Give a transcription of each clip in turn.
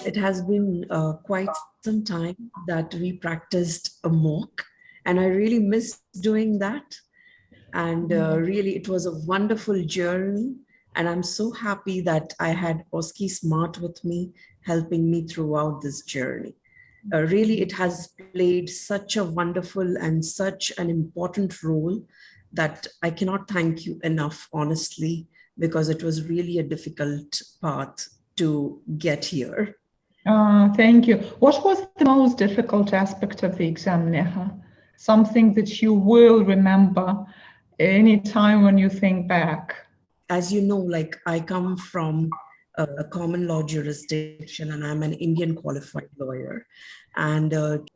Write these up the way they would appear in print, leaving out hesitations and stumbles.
it has been quite some time that we practiced a mock, and I really miss doing that. And really, it was a wonderful journey. And I'm so happy that I had OSCEsmart with me, helping me throughout this journey. Really, it has played such a wonderful and such an important role that I cannot thank you enough, honestly, because it was really a difficult path to get here. Thank you. What was the most difficult aspect of the exam, Neha? Something that you will remember any time when you think back? As you know, like I come from a common law jurisdiction and I'm an Indian qualified lawyer. And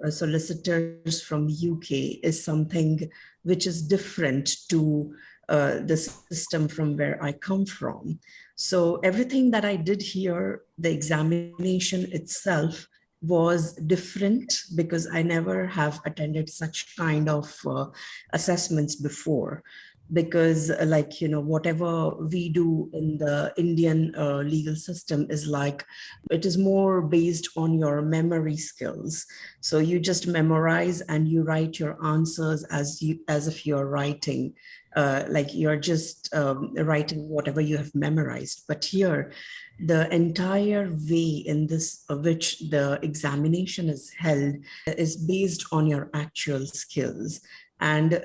solicitors from UK is something which is different to the system from where I come from. So everything that I did here, the examination itself was different because I never have attended such kind of assessments before. Because like, you know, whatever we do in the Indian legal system is like, it is more based on your memory skills. So you just memorize and you write your answers as if you're writing, like you're just writing whatever you have memorized. But here, the entire way in this which the examination is held is based on your actual skills. And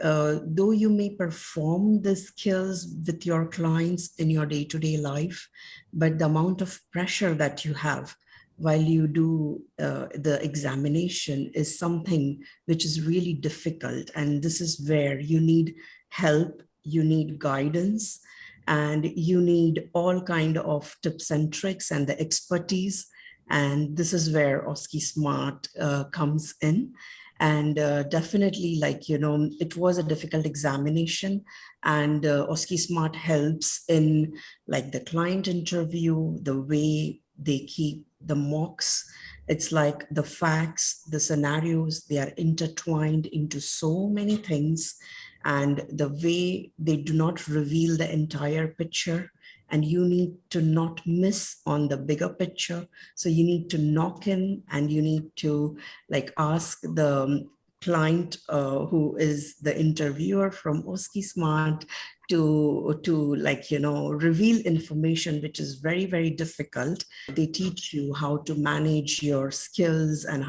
though you may perform the skills with your clients in your day-to-day life, but the amount of pressure that you have while you do the examination is something which is really difficult. And this is where you need help, you need guidance, and you need all kind of tips and tricks and the expertise. And this is where OSCEsmart comes in. And definitely, like, you know, it was a difficult examination, and OSCEsmart helps in like the client interview, the way they keep the mocks. It's like the facts, the scenarios, they are intertwined into so many things, and the way they do not reveal the entire picture. And you need to not miss on the bigger picture. So you need to knock in and you need to like ask the client who is the interviewer from OSCEsmart to like, you know, reveal information, which is very, very difficult. They teach you how to manage your skills and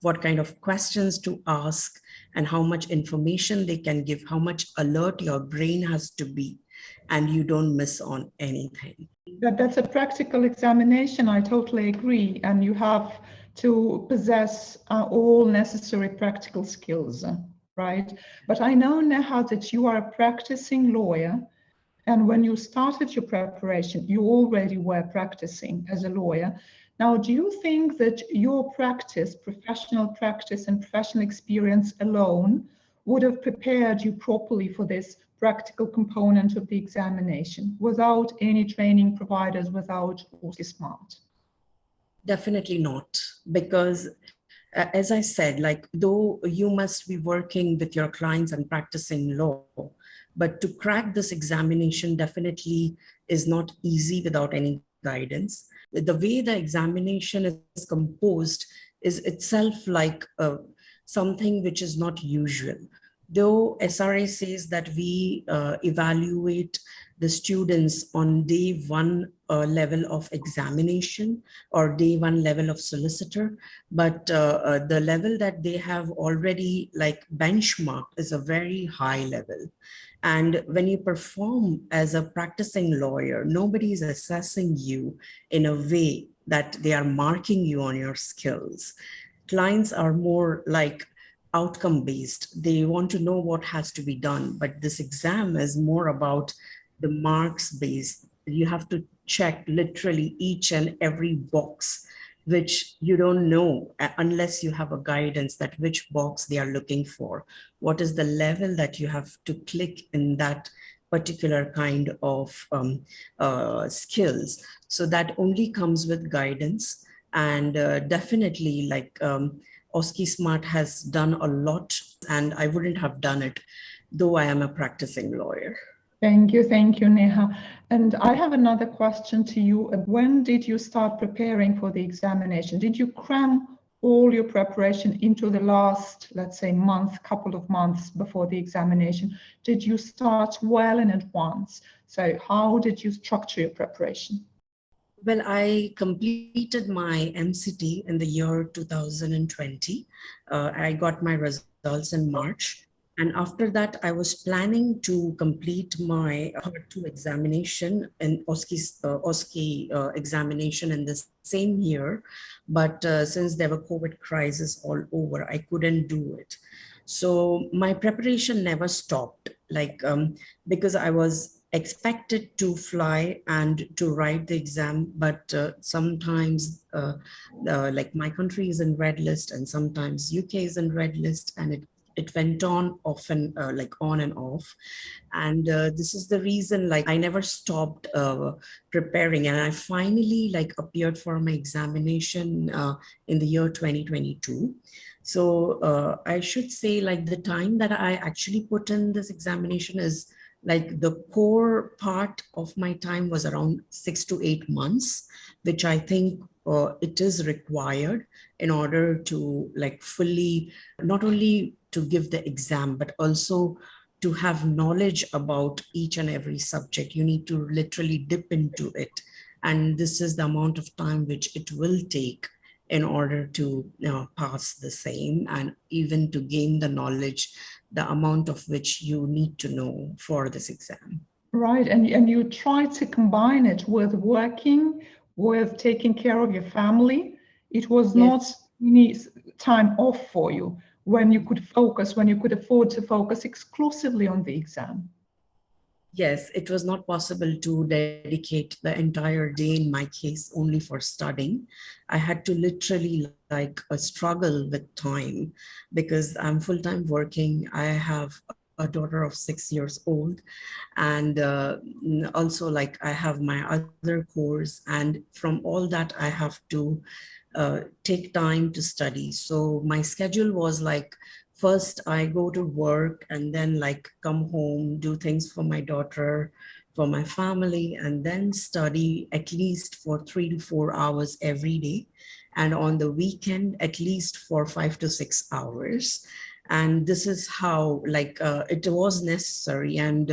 what kind of questions to ask and how much information they can give, how much alert your brain has to be, and you don't miss on anything. That's a practical examination. I totally agree. And you have to possess all necessary practical skills, right? But I know, Neha, that you are a practicing lawyer. And when you started your preparation, you already were practicing as a lawyer. Now, do you think that your practice, professional practice and professional experience alone would have prepared you properly for this practical component of the examination without any training providers, without OSCEsmart? Definitely not, because as I said, like, though you must be working with your clients and practicing law, but to crack this examination definitely is not easy without any guidance. The way the examination is composed is itself like something which is not usual. Though SRA says that we evaluate the students on day one level of examination or day one level of solicitor, but the level that they have already like benchmarked is a very high level. And when you perform as a practicing lawyer, nobody is assessing you in a way that they are marking you on your skills. Clients are more like outcome based. They want to know what has to be done, but this exam is more about the marks based. You have to check literally each and every box, which you don't know unless you have a guidance that which box they are looking for. What is the level that you have to click in that particular kind of skills? So that only comes with guidance. And definitely, like, OSCEsmart has done a lot, and I wouldn't have done it, though I am a practicing lawyer. Thank you, Neha. And I have another question to you. When did you start preparing for the examination? Did you cram all your preparation into the last, let's say, couple of months before the examination? Did you start well in advance? So how did you structure your preparation? Well, I completed my MCT in the year 2020. I got my results in March. And after that, I was planning to complete my Part 2 examination and OSCE examination in the same year. But since there were COVID crisis all over, I couldn't do it. So my preparation never stopped, because I was expected to fly and to write the exam, but sometimes like my country is in red list and sometimes UK is in red list, and it went on often, like on and off. And this is the reason, like, I never stopped preparing, and I finally like appeared for my examination in the year 2022. So I should say, like, the time that I actually put in this examination is, like, the core part of my time was around 6 to 8 months, which I think it is required in order to, like, fully, not only to give the exam, but also to have knowledge about each and every subject. You need to literally dip into it. And this is the amount of time which it will take in order to pass the same, and even to gain the knowledge, the amount of which you need to know for this exam. Right, and you try to combine it with working, with taking care of your family. It was Yes. not any time off for you when you could focus, when you could afford to focus exclusively on the exam. Yes, it was not possible to dedicate the entire day, in my case, only for studying. I had to literally like struggle with time, because I'm full-time working. I have a daughter of 6 years old. And also, like, I have my other course. And from all that, I have to take time to study. So my schedule was like, first I go to work and then like come home, do things for my daughter, for my family, and then study at least for 3 to 4 hours every day. And on the weekend, at least for 5 to 6 hours. And this is how, like, it was necessary. And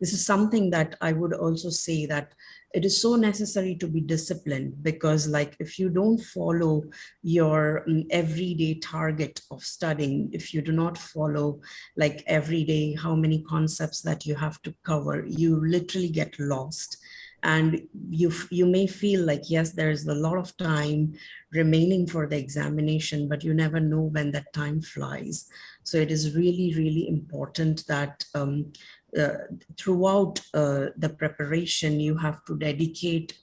this is something that I would also say, that it is so necessary to be disciplined, because, like, if you don't follow your everyday target of studying, if you do not follow, like, every day how many concepts that you have to cover, you literally get lost. And you may feel like, yes, there's a lot of time remaining for the examination, but you never know when that time flies. So it is really, really important that uh, throughout the preparation, you have to dedicate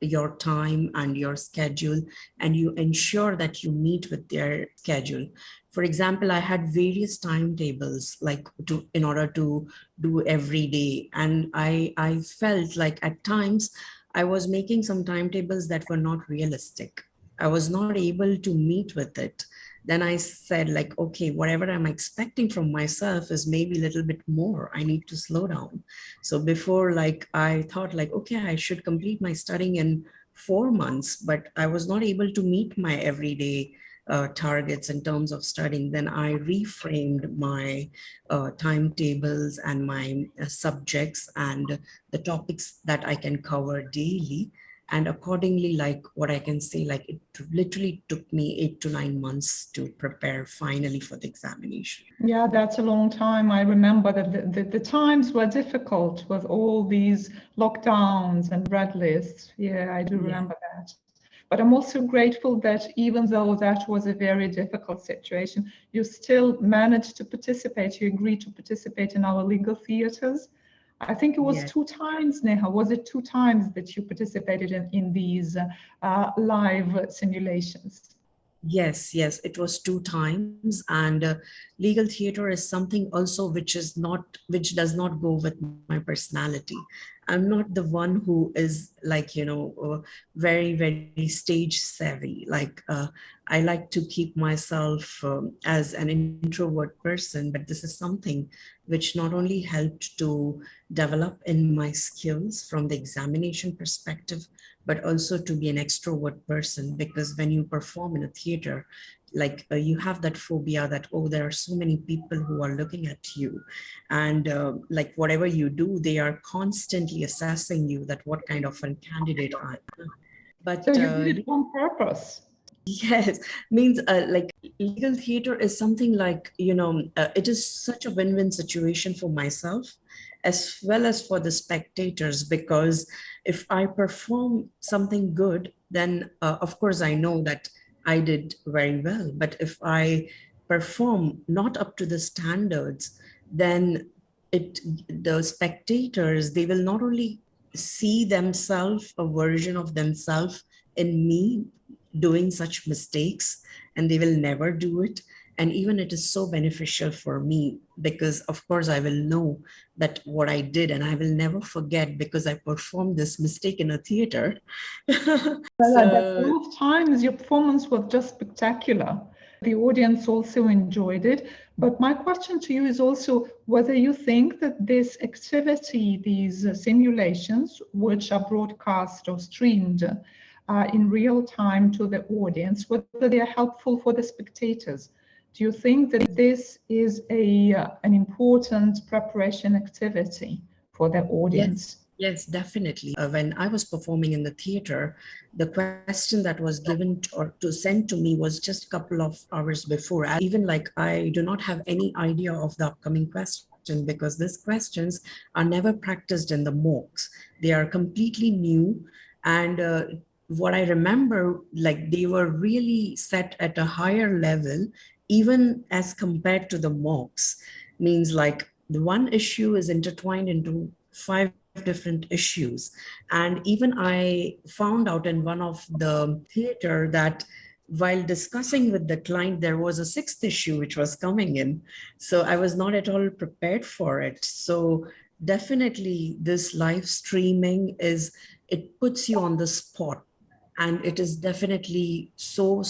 your time and your schedule, and you ensure that you meet with their schedule. For example, I had various timetables, like, in order to do every day. And I felt like at times I was making some timetables that were not realistic. I was not able to meet with it. Then I said, like, okay, whatever I'm expecting from myself is maybe a little bit more. I need to slow down. So before, like, I thought like, okay, I should complete my studying in 4 months, but I was not able to meet my everyday targets in terms of studying. Then I reframed my timetables and my subjects and the topics that I can cover daily. And accordingly, like, what I can say, like, it literally took me 8 to 9 months to prepare finally for the examination. Yeah, that's a long time. I remember that the times were difficult with all these lockdowns and red lists. Yeah, I do Yeah. remember that. But I'm also grateful that even though that was a very difficult situation, you still managed to participate. You agreed to participate in our legal theatres. I think it was Yeah. 2 times, Neha. Was it 2 times that you participated in these live simulations? Yes, yes, it was 2 times. And legal theater is something also which is not, which does not go with my personality. I'm not the one who is like, very, very stage savvy. Like I like to keep myself as an introvert person, but this is something which not only helped to develop in my skills from the examination perspective, but also to be an extrovert person. Because when you perform in a theater, like you have that phobia that, oh, there are so many people who are looking at you, and like whatever you do, they are constantly assessing you that what kind of a candidate I am. So But you did it on purpose. yes, means like legal theater is something like, it is such a win-win situation for myself as well as for the spectators, because if I perform something good, then of course I know that I did very well. But if I perform not up to the standards, then it the spectators, they will not only see themselves, a version of themselves in me doing such mistakes, and they will never do it. And even it is so beneficial for me, because of course I will know that what I did, and I will never forget because I performed this mistake in a theater. Well, at that So both times, your performance was just spectacular. The audience also enjoyed it. But my question to you is also whether you think that this activity, these simulations, which are broadcast or streamed in real time to the audience, whether they are helpful for the spectators. Do you think that this is an important preparation activity for the audience? yes, yes, definitely. When I was performing in the theater, the question that was given or to send to me was just a couple of hours before. Even like I do not have any idea of the upcoming question, because these questions are never practiced in the mocks. They are completely new. And what I remember, like they were really set at a higher level, even as compared to the mocks. Means like the one issue is intertwined into 5 different issues. And even I found out in one of the theater that while discussing with the client, there was a 6th issue which was coming in. So I was not at all prepared for it. So definitely this live streaming it puts you on the spot. And it is definitely so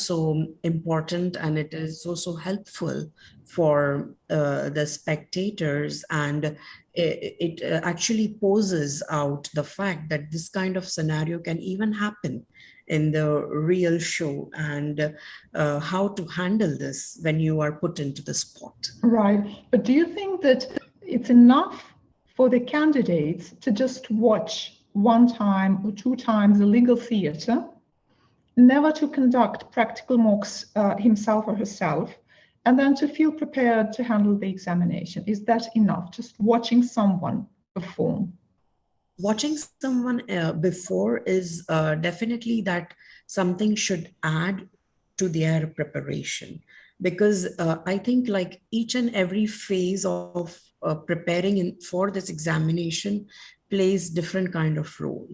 important, and it is so helpful for the spectators. And it actually poses out the fact that this kind of scenario can even happen in the real show, and how to handle this when you are put into the spot. Right. But do you think that it's enough for the candidates to just watch one time or two times the legal theatre, never to conduct practical mocks himself or herself, and then to feel prepared to handle the examination? Is that enough? Just watching someone perform? Watching someone before is definitely that something should add to their preparation, because I think like each and every phase of preparing for this examination plays different kind of role.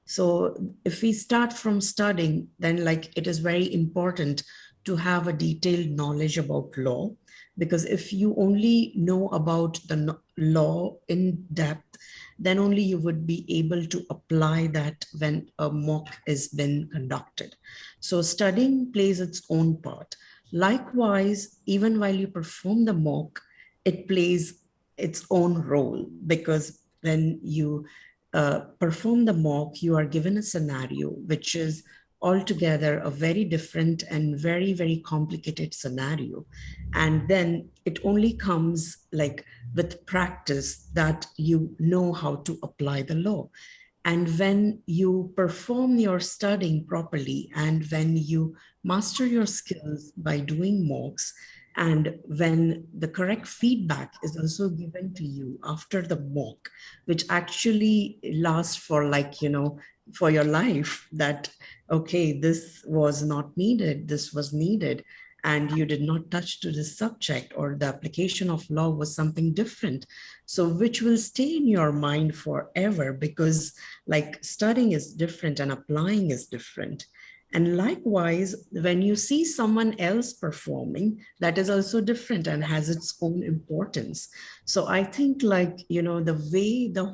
So if we start from studying, then like it is very important to have a detailed knowledge about law, because if you only know about the law in depth, then only you would be able to apply that when a mock is been conducted. So studying plays its own part. Likewise, even while you perform the mock, it plays its own role, because when you perform the mock, you are given a scenario which is altogether a very different and very complicated scenario. And then it only comes like with practice that you know how to apply the law. And when you perform your studying properly, and when you master your skills by doing mocks, and when the correct feedback is also given to you after the mock, which actually lasts for like, for your life, that, okay, this was not needed, this was needed, and you did not touch to this subject, or the application of law was something different. So which will stay in your mind forever, because like studying is different and applying is different. And likewise, when you see someone else performing, that is also different and has its own importance. So I think, like, you know, the way the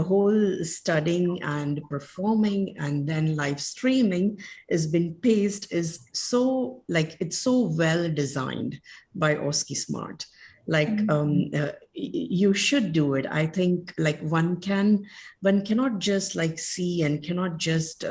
whole studying and performing and then live streaming is been paced is so, like, it's so well designed by OSCEsmart. Like, you should do it. I think, like, one cannot just like see and cannot just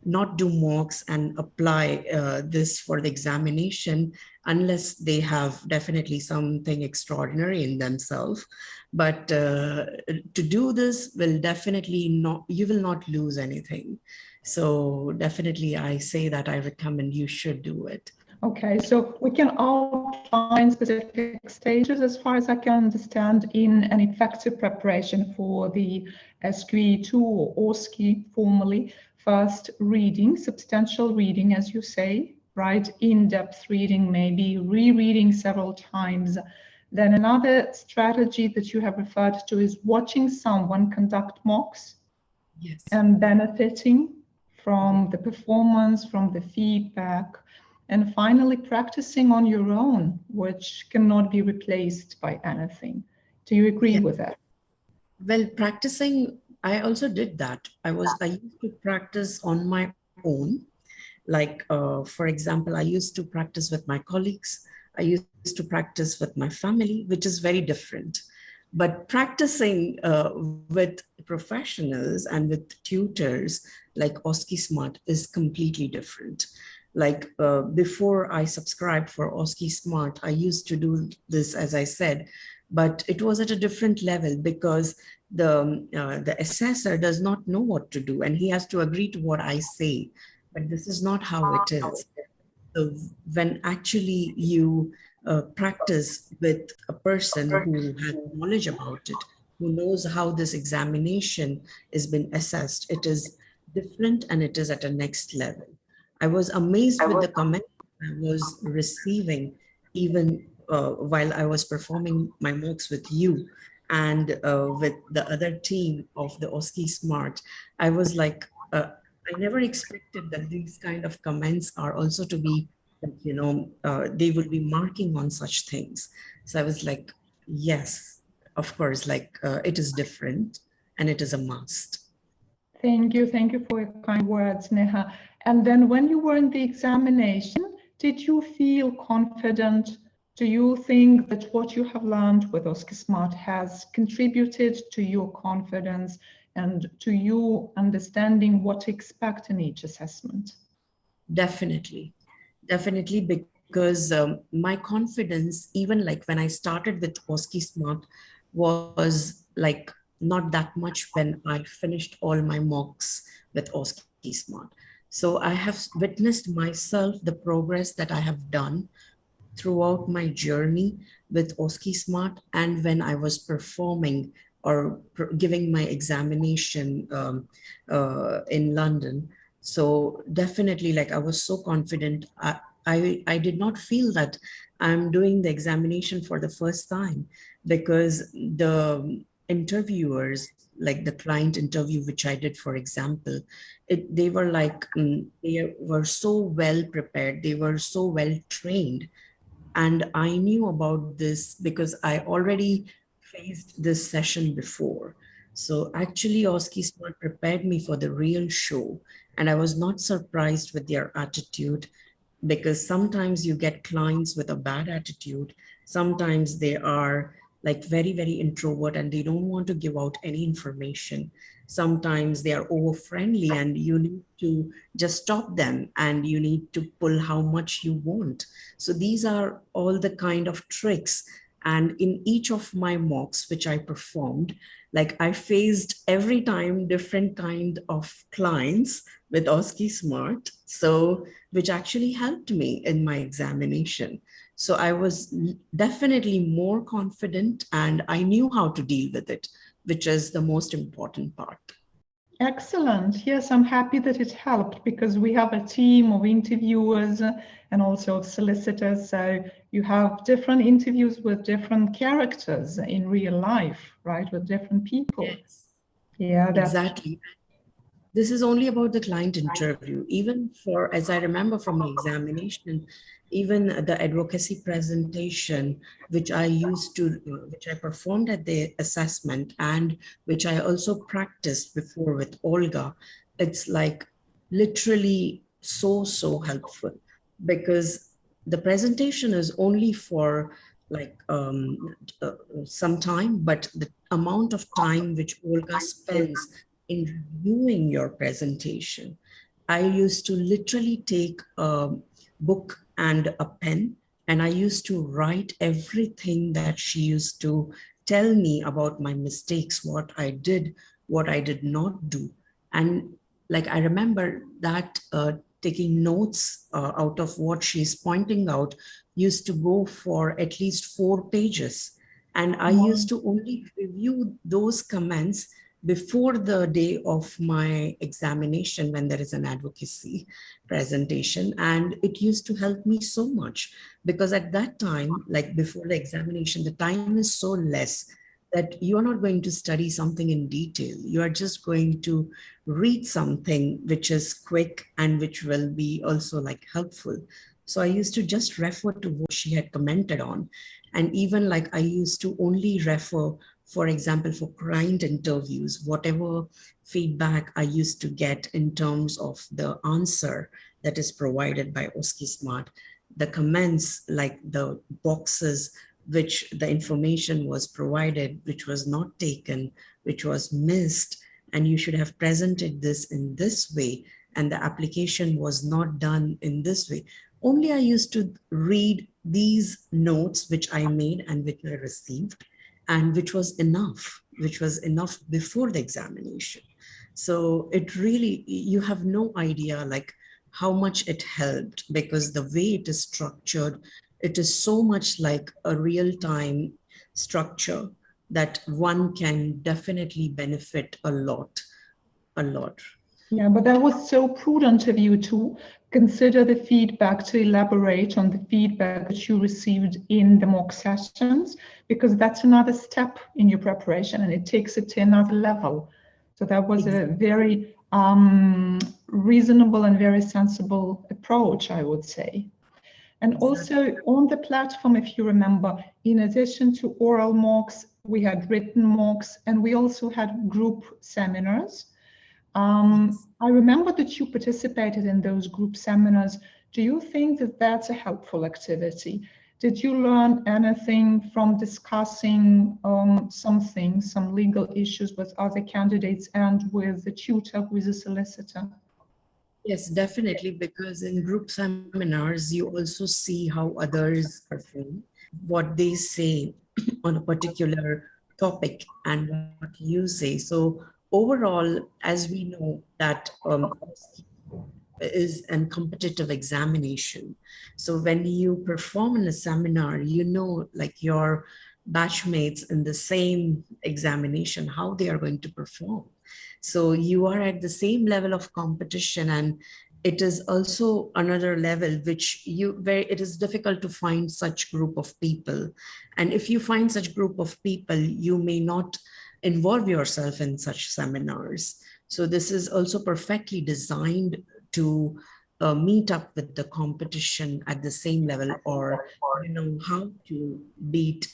not do mocks and apply this for the examination unless they have definitely something extraordinary in themselves. But to do this will definitely not, you will not lose anything. So definitely I say that I recommend you should do it. Okay, so we can outline specific stages, as far as I can understand, in an effective preparation for the SQE2 or OSCE formally. First, reading, substantial reading, as you say, right? In-depth reading, maybe rereading several times. Then another strategy that you have referred to is watching someone conduct mocks. Yes. And benefiting from the performance, from the feedback. And finally, practicing on your own, which cannot be replaced by anything. Do you agree with that? Well, practicing, I also did that. I used to practice on my own. Like, for example, I used to practice with my colleagues. I used to practice with my family, which is very different. But practicing with professionals and with tutors like OSCEsmart is completely different. Like, before I subscribed for OSCEsmart, I used to do this, as I said, but it was at a different level because the assessor does not know what to do and he has to agree to what I say. But this is not how it is. So when actually you practice with a person who has knowledge about it, who knows how this examination is been assessed, it is different and it is at a next level. I was amazed with the comment I was receiving even while I was performing my mocks with you and with the other team of the OSCEsmart. I was like, I never expected that these kind of comments are also to be, you know, they will be marking on such things. So I was like, yes, of course, like it is different and it is a must. Thank you for your kind words, Neha. And then when you were in the examination, did you feel confident? Do you think that what you have learned with OSCEsmart has contributed to your confidence and to you understanding what to expect in each assessment? Definitely, definitely, because my confidence, even like when I started with OSCEsmart, was like not that much when I finished all my mocks with OSCEsmart. So I have witnessed myself the progress that I have done throughout my journey with OSCEsmart and when I was performing or giving my examination in London. So definitely, like, I was so confident. I did not feel that I'm doing the examination for the first time because the interviewers, like the client interview, which I did, for example, they were like, they were so well prepared. They were so well trained. And I knew about this because I already faced this session before. So actually, OSCEsmart prepared me for the real show. And I was not surprised with their attitude because sometimes you get clients with a bad attitude. Sometimes they are like very, very introvert and they don't want to give out any information. Sometimes they are over friendly and you need to just stop them and you need to pull how much you want. So these are all the kind of tricks. And in each of my mocks, which I performed, like I faced every time different kind of clients with OSCEsmart. So which actually helped me in my examination. So I was definitely more confident and I knew how to deal with it, which is the most important part. Excellent. Yes, I'm happy that it helped because we have a team of interviewers and also solicitors. So you have different interviews with different characters in real life, right? With different people. Yes, Yeah, that's exactly. this is only about the client interview. Even for, as I remember from my examination, even the advocacy presentation, which which I performed at the assessment and which I also practiced before with Olga, it's like literally so helpful, because the presentation is only for like some time, but the amount of time which Olga spends in reviewing your presentation. I used to literally take a book and a pen, and I used to write everything that she used to tell me about my mistakes, what I did not do. And like I remember that taking notes out of what she's pointing out used to go for at least 4 pages. And I used to only review those comments before the day of my examination when there is an advocacy presentation. And it used to help me so much, because at that time, like before the examination, the time is so less that you're not going to study something in detail. You are just going to read something which is quick and which will be also like helpful. So I used to just refer to what she had commented on. And even like I used to only refer, for example, for client interviews, whatever feedback I used to get in terms of the answer that is provided by OSCEsmart, the comments, like the boxes which the information was provided, which was not taken, which was missed, and you should have presented this in this way, and the application was not done in this way. Only I used to read these notes which I made and which I received, and which was enough before the examination. So it really, you have no idea like how much it helped, because the way it is structured, it is so much like a real-time structure that one can definitely benefit a lot. Yeah, but that was so prudent of you to consider the feedback, to elaborate on the feedback that you received in the mock sessions, because that's another step in your preparation and it takes it to another level. So that was a very reasonable and very sensible approach, I would say. And also on the platform, if you remember, in addition to oral mocks, we had written mocks, and we also had group seminars. I remember that you participated in those group seminars. Do you think that that's a helpful activity? Did you learn anything from discussing some legal issues with other candidates and with the tutor who is a solicitor? Yes, definitely, because in group seminars, you also see how others perform, what they say on a particular topic and what you say. So overall, as we know that is a competitive examination. So when you perform in a seminar, you know, like your batchmates in the same examination, how they are going to perform. So you are at the same level of competition, and it is also another level where it is difficult to find such group of people. And if you find such group of people, you may not involve yourself in such seminars. So this is also perfectly designed to meet up with the competition at the same level, or you know how to beat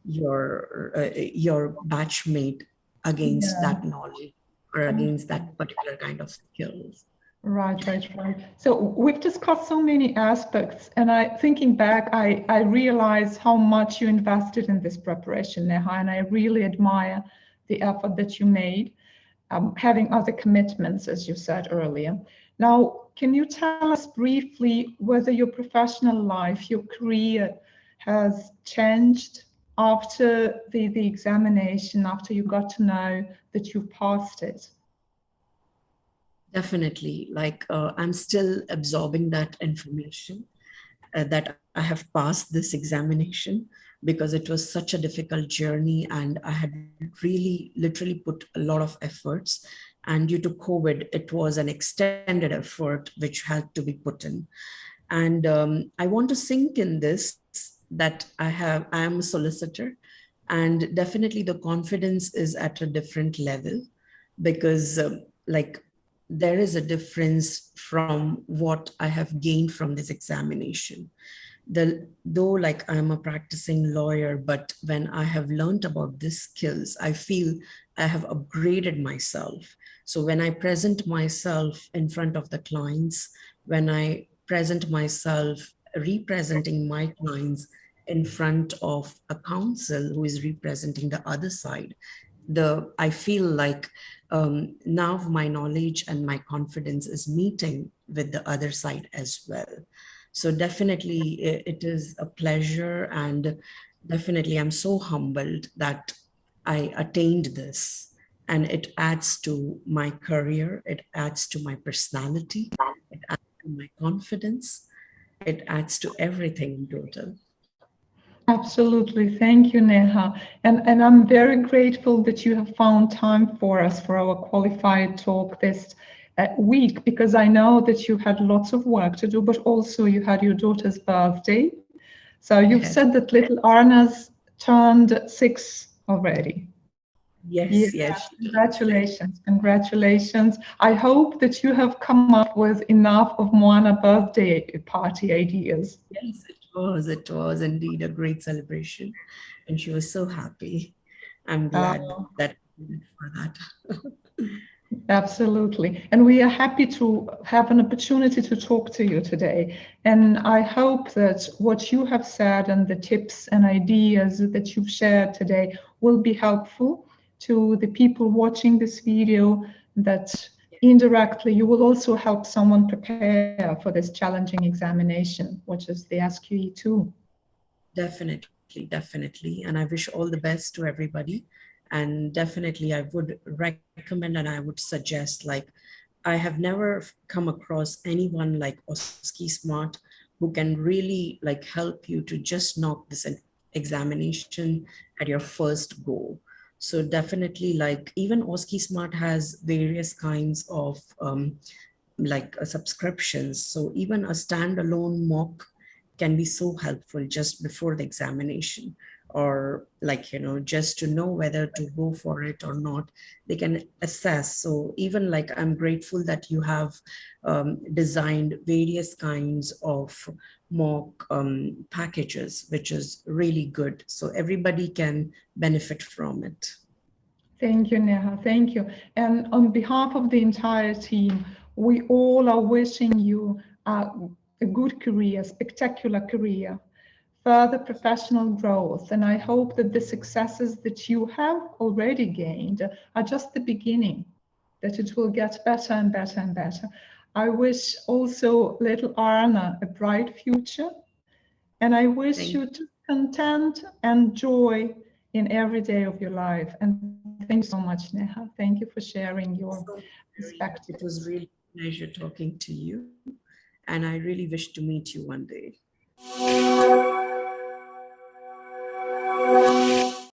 your batchmate against that knowledge or against that particular kind of skills. Right. So we've discussed so many aspects, and thinking back, I realize how much you invested in this preparation, Neha, and I really admire the effort that you made, having other commitments, as you said earlier. Now, can you tell us briefly whether your professional life, your career has changed after the examination, after you got to know that you've passed it? Definitely, like I'm still absorbing that information, that I have passed this examination, because it was such a difficult journey and I had really literally put a lot of efforts. And due to COVID, it was an extended effort which had to be put in. And I want to sink in this, that I am a solicitor, and definitely the confidence is at a different level, because like there is a difference from what I have gained from this examination. Though like I'm a practicing lawyer, but when I have learned about these skills, I feel I have upgraded myself. So when I present myself in front of the clients, when I present myself representing my clients in front of a counsel who is representing the other side, I feel like now my knowledge and my confidence is meeting with the other side as well. So definitely it is a pleasure, and definitely I'm so humbled that I attained this, and it adds to my career, it adds to my personality, it adds to my confidence, it adds to everything in total. Absolutely. Thank you, Neha. And I'm very grateful that you have found time for us for our qualified talk this week, because I know that you had lots of work to do, but also you had your daughter's birthday. So you've Yes, said that little Arna's turned 6 already. Yeah, yes, yes. She turned 6. congratulations, congratulations. I hope that you have come up with enough of Moana birthday party ideas. Yes, it was indeed a great celebration. And she was so happy. I'm glad Uh, that we did for that. Absolutely. And we are happy to have an opportunity to talk to you today. And I hope that what you have said and the tips and ideas that you've shared today will be helpful to the people watching this video, that indirectly you will also help someone prepare for this challenging examination, which is the SQE2. Definitely, definitely. And I wish all the best to everybody. And definitely, I would recommend and I would suggest, like, I have never come across anyone like OSCEsmart who can really like help you to just knock this examination at your first go. So definitely, like even OSCEsmart has various kinds of like subscriptions. So even a standalone mock can be so helpful just before the examination, or like, just to know whether to go for it or not. They can assess. So even like I'm grateful that you have designed various kinds of mock packages, which is really good. So everybody can benefit from it. Thank you, Neha. Thank you. And on behalf of the entire team, we all are wishing you a good career, spectacular career, further professional growth. And I hope that the successes that you have already gained are just the beginning, that it will get better and better and better. I wish also little Arna a bright future, and I wish Thank you to content and joy in every day of your life. And thank you so much, Neha. Thank you for sharing your you so much. It perspectives. was really a pleasure talking to you, and I really wish to meet you one day.